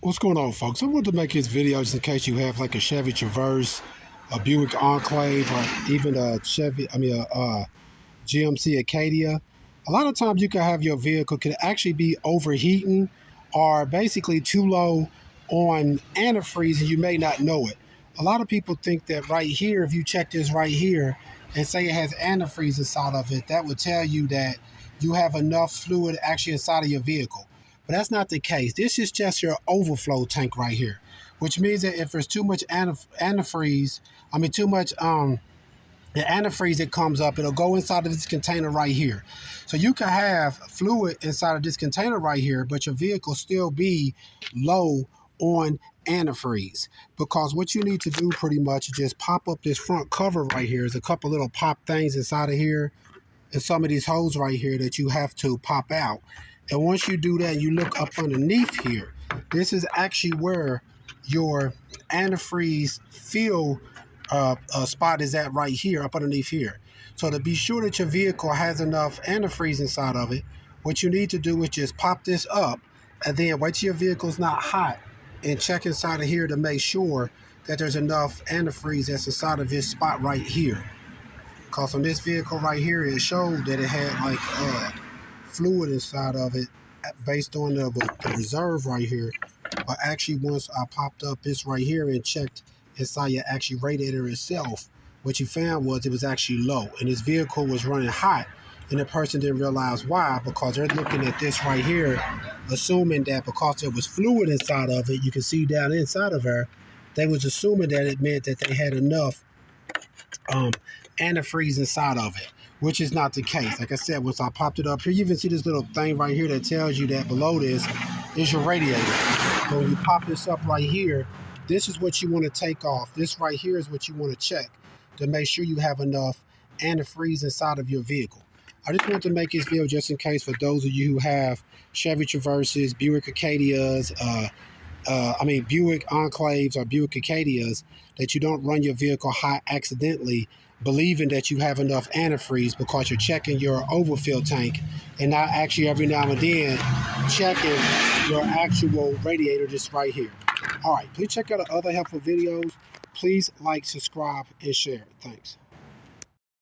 What's going on, folks? I wanted to make this video just in case you have like a Chevy Traverse, a Buick Enclave, or even a GMC Acadia. A lot of times you can have your vehicle can actually be overheating or basically too low on antifreeze and you may not know it. A lot of people think that right here, if you check this right here and say it has antifreeze inside of it, that would tell you that you have enough fluid actually inside of your vehicle. But that's not the case. This is just your overflow tank right here, which means that if there's too much antifreeze, the antifreeze that comes up, it'll go inside of this container right here. So you can have fluid inside of this container right here, but your vehicle still be low on antifreeze. Because what you need to do pretty much is just pop up this front cover right here. There's a couple little pop things inside of here and some of these holes right here that you have to pop out. And once you do that, you look up underneath here. This is actually where your antifreeze fill spot is at right here, up underneath here. So to be sure that your vehicle has enough antifreeze inside of it, what you need to do is just pop this up and then wait till your vehicle's not hot and check inside of here to make sure that there's enough antifreeze that's inside of this spot right here. Because on this vehicle right here, it showed that it had like fluid inside of it based on the reserve right here. But actually, once I popped up this right here and checked inside your actual radiator itself, what you found was it was actually low. And this vehicle was running hot. And the person didn't realize why, because they're looking at this right here, assuming that because there was fluid inside of it, you can see down inside of her, they was assuming that it meant that they had enough antifreeze inside of it, which is not the case. Like I said, once I popped it up here, you even see this little thing right here that tells you that below this is your radiator. So when you pop this up right here, this is what you want to take off. This right here is what you want to check to make sure you have enough antifreeze inside of your vehicle. I just want to make this video just in case for those of you who have Chevy Traverses, Buick Acadias, Buick Enclaves or Buick Acadias, that you don't run your vehicle hot accidentally, believing that you have enough antifreeze because you're checking your overfill tank and not actually every now and then checking your actual radiator just right here. All right, please check out our other helpful videos. Please like, subscribe, and share. Thanks.